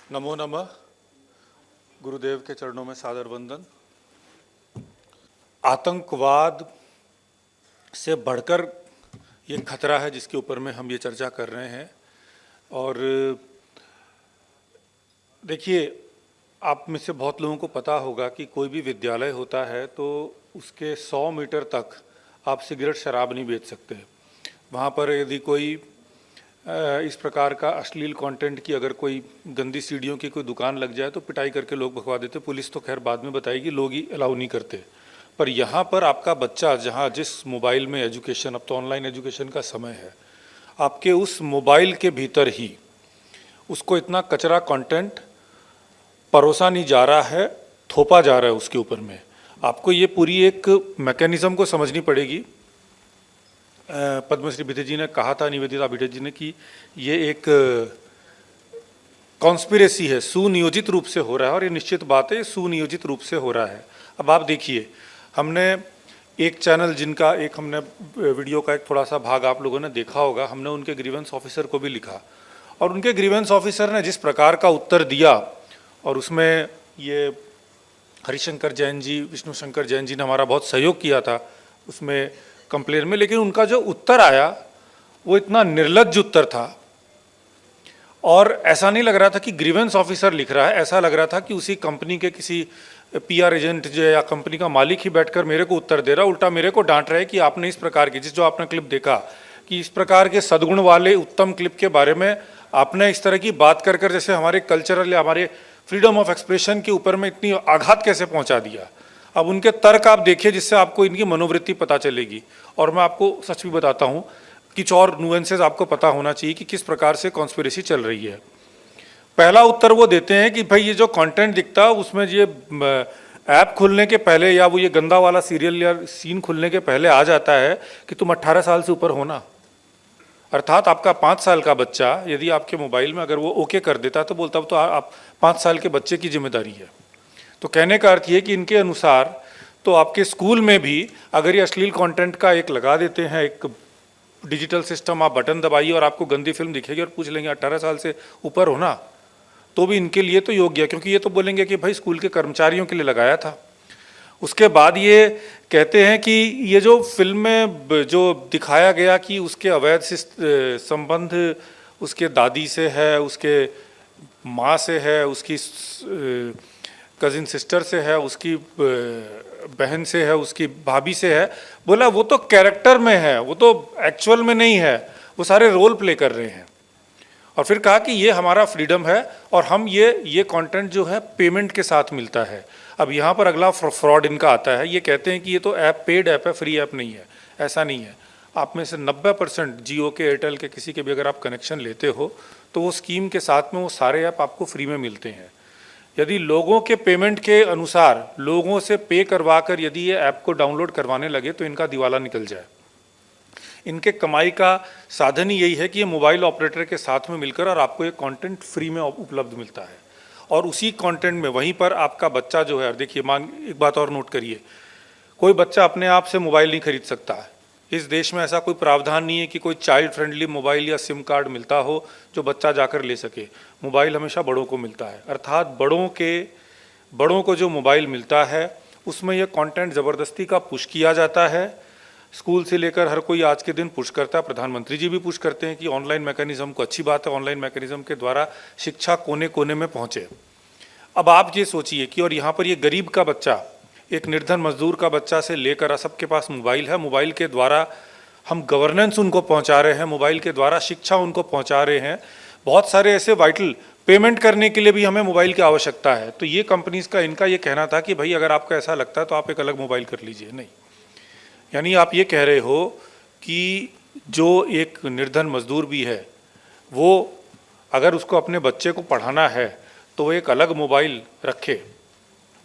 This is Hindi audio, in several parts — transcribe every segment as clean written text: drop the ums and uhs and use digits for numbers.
नमो नमः। गुरुदेव के चरणों में सादर वंदन। आतंकवाद से बढ़कर ये खतरा है जिसके ऊपर में हम ये चर्चा कर रहे हैं। और देखिए, आप में से बहुत लोगों को पता होगा कि कोई भी विद्यालय होता है तो उसके 100 मीटर तक आप सिगरेट शराब नहीं बेच सकते। वहाँ पर यदि कोई इस प्रकार का अश्लील कंटेंट की अगर कोई गंदी सीढ़ियों की कोई दुकान लग जाए तो पिटाई करके लोग भगवा देते। पुलिस तो खैर बाद में बताएगी, लोग ही अलाउ नहीं करते। पर यहाँ पर आपका बच्चा जहाँ जिस मोबाइल में एजुकेशन, अब तो ऑनलाइन एजुकेशन का समय है, आपके उस मोबाइल के भीतर ही उसको इतना कचरा कंटेंट परोसा नहीं जा रहा है, थोपा जा रहा है उसके ऊपर में। आपको ये पूरी एक मैकेनिज्म को समझनी पड़ेगी। पद्मश्री भिटे जी ने कहा था, निवेदिता भिटे जी ने, कि ये एक कॉन्स्पिरेसी है, सुनियोजित रूप से हो रहा है। और ये निश्चित बात है, ये सुनियोजित रूप से हो रहा है। अब आप देखिए, हमने एक चैनल जिनका एक हमने वीडियो का एक थोड़ा सा भाग आप लोगों ने देखा होगा, हमने उनके ग्रीवेंस ऑफिसर को भी लिखा और उनके ग्रीवेंस ऑफिसर ने जिस प्रकार का उत्तर दिया, और उसमें ये हरिशंकर जैन जी, विष्णु शंकर जैन जी ने हमारा बहुत सहयोग किया था उसमें कंप्लेन में। लेकिन उनका जो उत्तर आया वो इतना निर्लज्ज उत्तर था, और ऐसा नहीं लग रहा था कि ग्रीवेंस ऑफिसर लिख रहा है, ऐसा लग रहा था कि उसी कंपनी के किसी पीआर एजेंट जो या कंपनी का मालिक ही बैठकर मेरे को उत्तर दे रहा, उल्टा मेरे को डांट रहा है कि आपने इस प्रकार की, जो आपने क्लिप देखा, कि इस प्रकार के सद्गुण वाले उत्तम क्लिप के बारे में आपने इस तरह की बात कर कर जैसे हमारे कल्चरल या हमारे फ्रीडम ऑफ एक्सप्रेशन के ऊपर में इतनी आघात कैसे पहुंचा दिया। अब उनके तर्क आप देखिए जिससे आपको इनकी मनोवृत्ति पता चलेगी। और मैं आपको सच भी बताता हूँ, कुछ और नुएंसेस आपको पता होना चाहिए कि किस प्रकार से कॉन्स्पिरेसी चल रही है। पहला उत्तर वो देते हैं कि भाई ये जो कंटेंट दिखता है उसमें ये ऐप खुलने के पहले या वो ये गंदा वाला सीरियल या सीन खुलने के पहले आ जाता है कि तुम 18 साल से ऊपर होना। अर्थात आपका 5 साल का बच्चा यदि आपके मोबाइल में अगर वो ओके कर देता तो बोलता तो आप 5 साल के बच्चे की जिम्मेदारी है। तो कहने का अर्थ ये कि इनके अनुसार तो आपके स्कूल में भी अगर ये अश्लील कंटेंट का एक लगा देते हैं, एक डिजिटल सिस्टम, आप बटन दबाइए और आपको गंदी फिल्म दिखेगी और पूछ लेंगे 18 साल से ऊपर होना, तो भी इनके लिए तो योग्य है, क्योंकि ये तो बोलेंगे कि भाई स्कूल के कर्मचारियों के लिए लगाया था। उसके बाद ये कहते हैं कि ये जो फिल्म में जो दिखाया गया कि उसके अवैध संबंध उसके दादी से है, उसके माँ से है, उसकी कजिन सिस्टर से है, उसकी बहन से है, उसकी भाभी से है, बोला वो तो कैरेक्टर में है, वो तो एक्चुअल में नहीं है, वो सारे रोल प्ले कर रहे हैं। और फिर कहा कि ये हमारा फ्रीडम है और हम ये कंटेंट जो है पेमेंट के साथ मिलता है। अब यहाँ पर अगला फ्रॉड इनका आता है। ये कहते हैं कि ये तो ऐप पेड ऐप है, फ्री ऐप नहीं है। ऐसा नहीं है। आप में से 90% जियो के, एयरटेल के, किसी के भी अगर आप कनेक्शन लेते हो तो वो स्कीम के साथ में वो सारे ऐप आपको फ्री में मिलते हैं। यदि लोगों के पेमेंट के अनुसार लोगों से पे करवा कर यदि ये ऐप को डाउनलोड करवाने लगे तो इनका दिवाला निकल जाए। इनके कमाई का साधन ही यही है कि ये मोबाइल ऑपरेटर के साथ में मिलकर और आपको ये कंटेंट फ्री में उपलब्ध मिलता है। और उसी कंटेंट में वहीं पर आपका बच्चा जो है, देखिए एक बात और नोट करिए, कोई बच्चा अपने आप से मोबाइल नहीं खरीद सकता है। इस देश में ऐसा कोई प्रावधान नहीं है कि कोई चाइल्ड फ्रेंडली मोबाइल या सिम कार्ड मिलता हो जो बच्चा जाकर ले सके। मोबाइल हमेशा बड़ों को मिलता है। अर्थात बड़ों को जो मोबाइल मिलता है उसमें यह कंटेंट ज़बरदस्ती का पुश किया जाता है। स्कूल से लेकर हर कोई आज के दिन पुश करता है। प्रधानमंत्री जी भी पुश करते हैं कि ऑनलाइन मैकेनिज्म को, अच्छी बात है, ऑनलाइन मैकेनिज्म के द्वारा शिक्षा कोने कोने में पहुँचे। अब आप ये सोचिए कि और यहाँ पर ये गरीब का बच्चा, एक निर्धन मजदूर का बच्चा से लेकर सबके पास मोबाइल है। मोबाइल के द्वारा हम गवर्नेंस उनको पहुँचा रहे हैं, मोबाइल के द्वारा शिक्षा उनको पहुँचा रहे हैं। बहुत सारे ऐसे वाइटल पेमेंट करने के लिए भी हमें मोबाइल की आवश्यकता है। तो ये कंपनीज़ का इनका ये कहना था कि भाई अगर आपको ऐसा लगता है तो आप एक अलग मोबाइल कर लीजिए। नहीं, यानी आप ये कह रहे हो कि जो एक निर्धन मजदूर भी है वो अगर उसको अपने बच्चे को पढ़ाना है तो वो एक अलग मोबाइल रखे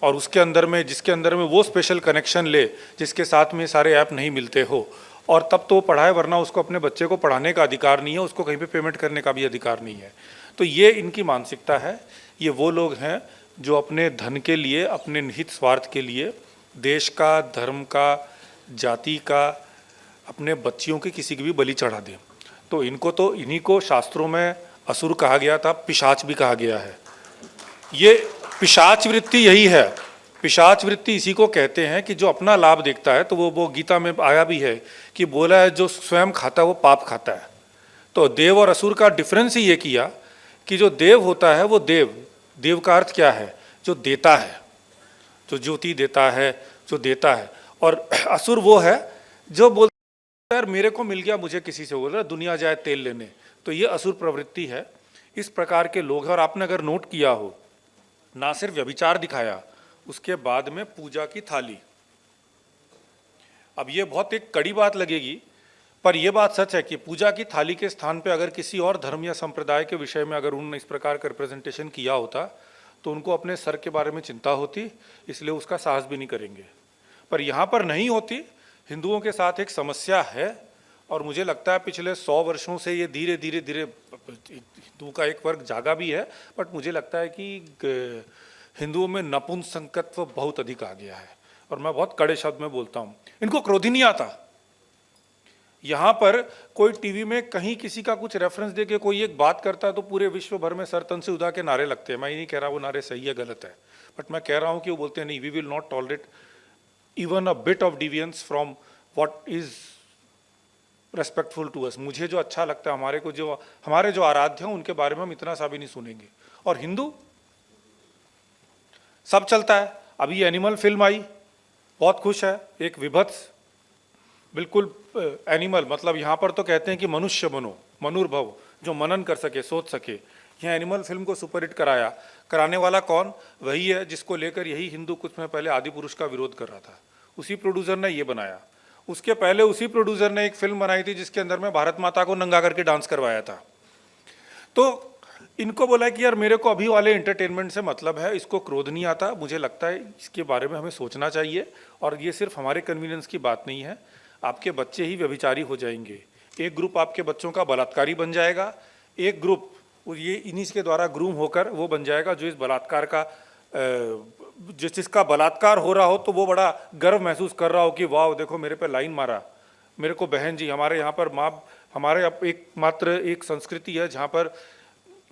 और उसके अंदर में, जिसके अंदर में वो स्पेशल कनेक्शन ले जिसके साथ में सारे ऐप नहीं मिलते हो, और तब तो वो पढ़ाए, वरना उसको अपने बच्चे को पढ़ाने का अधिकार नहीं है, उसको कहीं पे पेमेंट करने का भी अधिकार नहीं है। तो ये इनकी मानसिकता है। ये वो लोग हैं जो अपने धन के लिए, अपने निहित स्वार्थ के लिए देश का, धर्म का, जाति का, अपने बच्चियों की किसी की भी बलि चढ़ा दें। तो इन्हीं को शास्त्रों में असुर कहा गया था, पिशाच भी कहा गया है। ये पिशाच वृत्ति यही है। पिशाच वृत्ति इसी को कहते हैं कि जो अपना लाभ देखता है, तो वो गीता में आया भी है कि बोला है जो स्वयं खाता है वो पाप खाता है। तो देव और असुर का डिफरेंस ही ये किया कि जो देव होता है वो देव का अर्थ क्या है? जो देता है, जो ज्योति देता है, जो देता है। और असुर वो है जो बोलता है यार मेरे को मिल गया, मुझे किसी से बोल रहा दुनिया जाए तेल लेने। तो ये असुर प्रवृत्ति है। इस प्रकार के लोग हैं। और आपने अगर नोट किया हो, ना सिर्फ व्यभिचार दिखाया, उसके बाद में पूजा की थाली। अब ये बहुत एक कड़ी बात लगेगी, पर यह बात सच है कि पूजा की थाली के स्थान पे अगर किसी और धर्म या संप्रदाय के विषय में अगर उन्होंने इस प्रकार का रिप्रेजेंटेशन किया होता तो उनको अपने सर के बारे में चिंता होती, इसलिए उसका साहस भी नहीं करेंगे। पर यहाँ पर नहीं होती। हिंदुओं के साथ एक समस्या है और मुझे लगता है पिछले 100 वर्षों से ये धीरे धीरे हिंदुओं का एक वर्ग जागा भी है, बट मुझे लगता है कि हिंदुओं में नपुंसकत्व बहुत अधिक आ गया है। और मैं बहुत कड़े शब्द में बोलता हूँ, इनको क्रोध ही नहीं आता। यहाँ पर कोई टीवी में कहीं किसी का कुछ रेफरेंस दे के कोई एक बात करता है तो पूरे विश्व भर में सर तन से उदा के नारे लगते हैं। मैं ये नहीं कह रहा वो नारे सही है गलत है, बट मैं कह रहा हूँ कि वो बोलते हैं नहीं, we will not tolerate even a bit of deviance from what is respectful to us. मुझे जो अच्छा लगता है, हमारे जो आराध्य हैं उनके बारे में हम इतना सा भी नहीं सुनेंगे। और हिंदू सब चलता है। अभी एनिमल फिल्म आई, बहुत खुश है। एक विभत्स बिल्कुल एनिमल, मतलब यहाँ पर तो कहते हैं कि मनुष्य बनो, मनुर्भव, जो मनन कर सके, सोच सके। यह एनिमल फिल्म को सुपरहिट कराने वाला कौन? वही है जिसको लेकर यही हिंदू कुछ समय पहले आदि पुरुष का विरोध कर रहा था। उसी प्रोड्यूसर ने ये बनाया। उसके पहले उसी प्रोड्यूसर ने एक फिल्म बनाई थी जिसके अंदर में भारत माता को नंगा करके डांस करवाया था। तो इनको बोला कि यार मेरे को अभी वाले एंटरटेनमेंट से मतलब है, इसको क्रोध नहीं आता। मुझे लगता है इसके बारे में हमें सोचना चाहिए। और ये सिर्फ हमारे कन्वीनियंस की बात नहीं है। आपके बच्चे ही व्यभिचारी हो जाएंगे, एक ग्रुप आपके बच्चों का बलात्कारी बन जाएगा, एक ग्रुप ये इन्हीं के द्वारा ग्रूम होकर वो बन जाएगा जो इस बलात्कार का जिसका बलात्कार हो रहा हो तो वो बड़ा गर्व महसूस कर रहा हो कि वाह देखो मेरे पे लाइन मारा, मेरे को बहन जी। हमारे यहाँ पर हमारे अब एकमात्र एक संस्कृति है जहाँ पर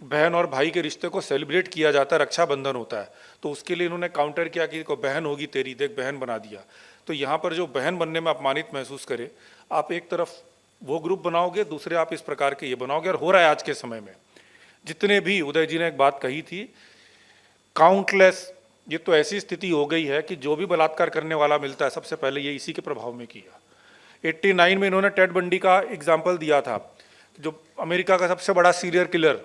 बहन और भाई के रिश्ते को सेलिब्रेट किया जाता है, रक्षाबंधन होता है। तो उसके लिए इन्होंने काउंटर किया कि बहन होगी तेरी, देख बहन बना दिया। तो यहाँ पर जो बहन बनने में अपमानित महसूस करे, आप एक तरफ वो ग्रुप बनाओगे, दूसरे आप इस प्रकार के ये बनाओगे। और हो रहा है आज के समय में। जितने भी, उदय जी ने एक बात कही थी, काउंटलेस, ये तो ऐसी स्थिति हो गई है कि जो भी बलात्कार करने वाला मिलता है सबसे पहले ये इसी के प्रभाव में किया। 89 में इन्होंने टेड बंडी का एग्जाम्पल दिया था, जो अमेरिका का सबसे बड़ा सीरियल किलर।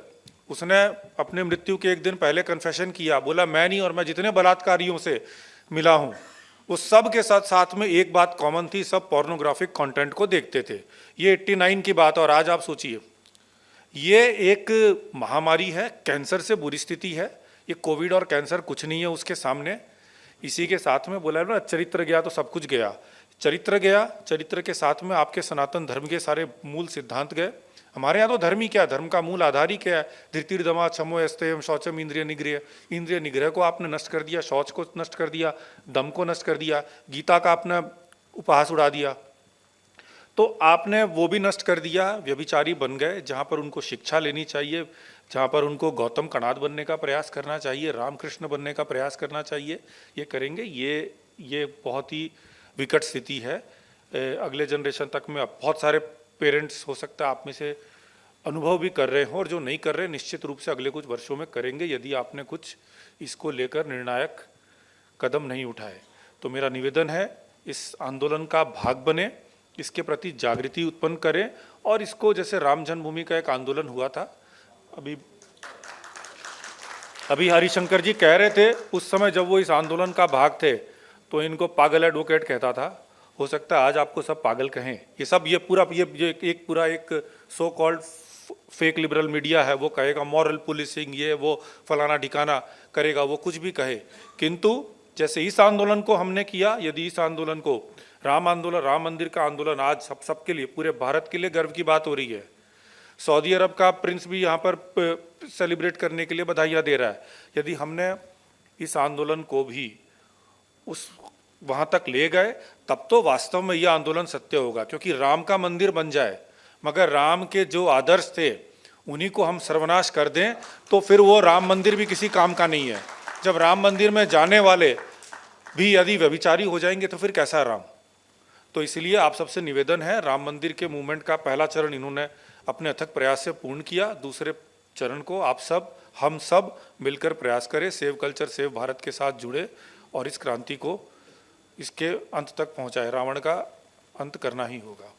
उसने अपने मृत्यु के एक दिन पहले कन्फेशन किया, बोला मैं नहीं और मैं जितने बलात्कारियों से मिला हूँ वो सब के साथ में एक बात कॉमन थी, सब पोर्नोग्राफिक कंटेंट को देखते थे। ये 89 की बात। और आज आप सोचिए, ये एक महामारी है, कैंसर से बुरी स्थिति है। ये कोविड और कैंसर कुछ नहीं है उसके सामने। इसी के साथ में बोला ना, चरित्र गया तो सब कुछ गया। चरित्र गया, चरित्र के साथ में आपके सनातन धर्म के सारे मूल सिद्धांत गए। हमारे यहाँ तो धर्म ही क्या है, धर्म का मूल आधार ही क्या है? धृतिर्दमा क्षमो यस्तेयम शौचम इंद्रिय निग्रह। इंद्रिय निग्रह को आपने नष्ट कर दिया, शौच को नष्ट कर दिया, दम को नष्ट कर दिया, गीता का आपने उपहास उड़ा दिया। तो आपने वो भी नष्ट कर दिया, व्यभिचारी बन गए। जहाँ पर उनको शिक्षा लेनी चाहिए, जहाँ पर उनको गौतम कणाद बनने का प्रयास करना चाहिए, रामकृष्ण बनने का प्रयास करना चाहिए, ये करेंगे। ये बहुत ही विकट स्थिति है। अगले जनरेशन तक में बहुत सारे पेरेंट्स हो सकता है आप में से अनुभव भी कर रहे हो, और जो नहीं कर रहे निश्चित रूप से अगले कुछ वर्षों में करेंगे यदि आपने कुछ इसको लेकर निर्णायक कदम नहीं उठाए। तो मेरा निवेदन है, इस आंदोलन का भाग बने, इसके प्रति जागृति उत्पन्न करें। और इसको, जैसे राम जन्मभूमि का एक आंदोलन हुआ था, अभी हरिशंकर जी कह रहे थे उस समय जब वो इस आंदोलन का भाग थे तो इनको पागल एडवोकेट कहता था। हो सकता है आज आपको सब पागल कहें। ये सब ये पूरा एक so called fake liberal media है, वो कहेगा मॉरल पुलिसिंग, ये वो फलाना ठिकाना करेगा, वो कुछ भी कहे। किंतु जैसे इस आंदोलन को हमने किया, यदि इस आंदोलन को राम मंदिर का आंदोलन आज सबके लिए, पूरे भारत के लिए गर्व की बात हो रही है। सऊदी अरब का प्रिंस भी यहाँ पर सेलिब्रेट करने के लिए बधाइयाँ दे रहा है। यदि हमने इस आंदोलन को भी वहाँ तक ले गए तब तो वास्तव में यह आंदोलन सत्य होगा। क्योंकि राम का मंदिर बन जाए मगर राम के जो आदर्श थे उन्हीं को हम सर्वनाश कर दें तो फिर वो राम मंदिर भी किसी काम का नहीं है। जब राम मंदिर में जाने वाले भी यदि व्यभिचारी हो जाएंगे तो फिर कैसा राम। तो इसलिए आप सबसे निवेदन है, राम मंदिर के मूवमेंट का पहला चरण इन्होंने अपने अथक प्रयास से पूर्ण किया, दूसरे चरण को आप सब हम सब मिलकर प्रयास करें, सेव कल्चर सेव भारत के साथ जुड़े और इस क्रांति को इसके अंत तक पहुंचाए। रावण का अंत करना ही होगा।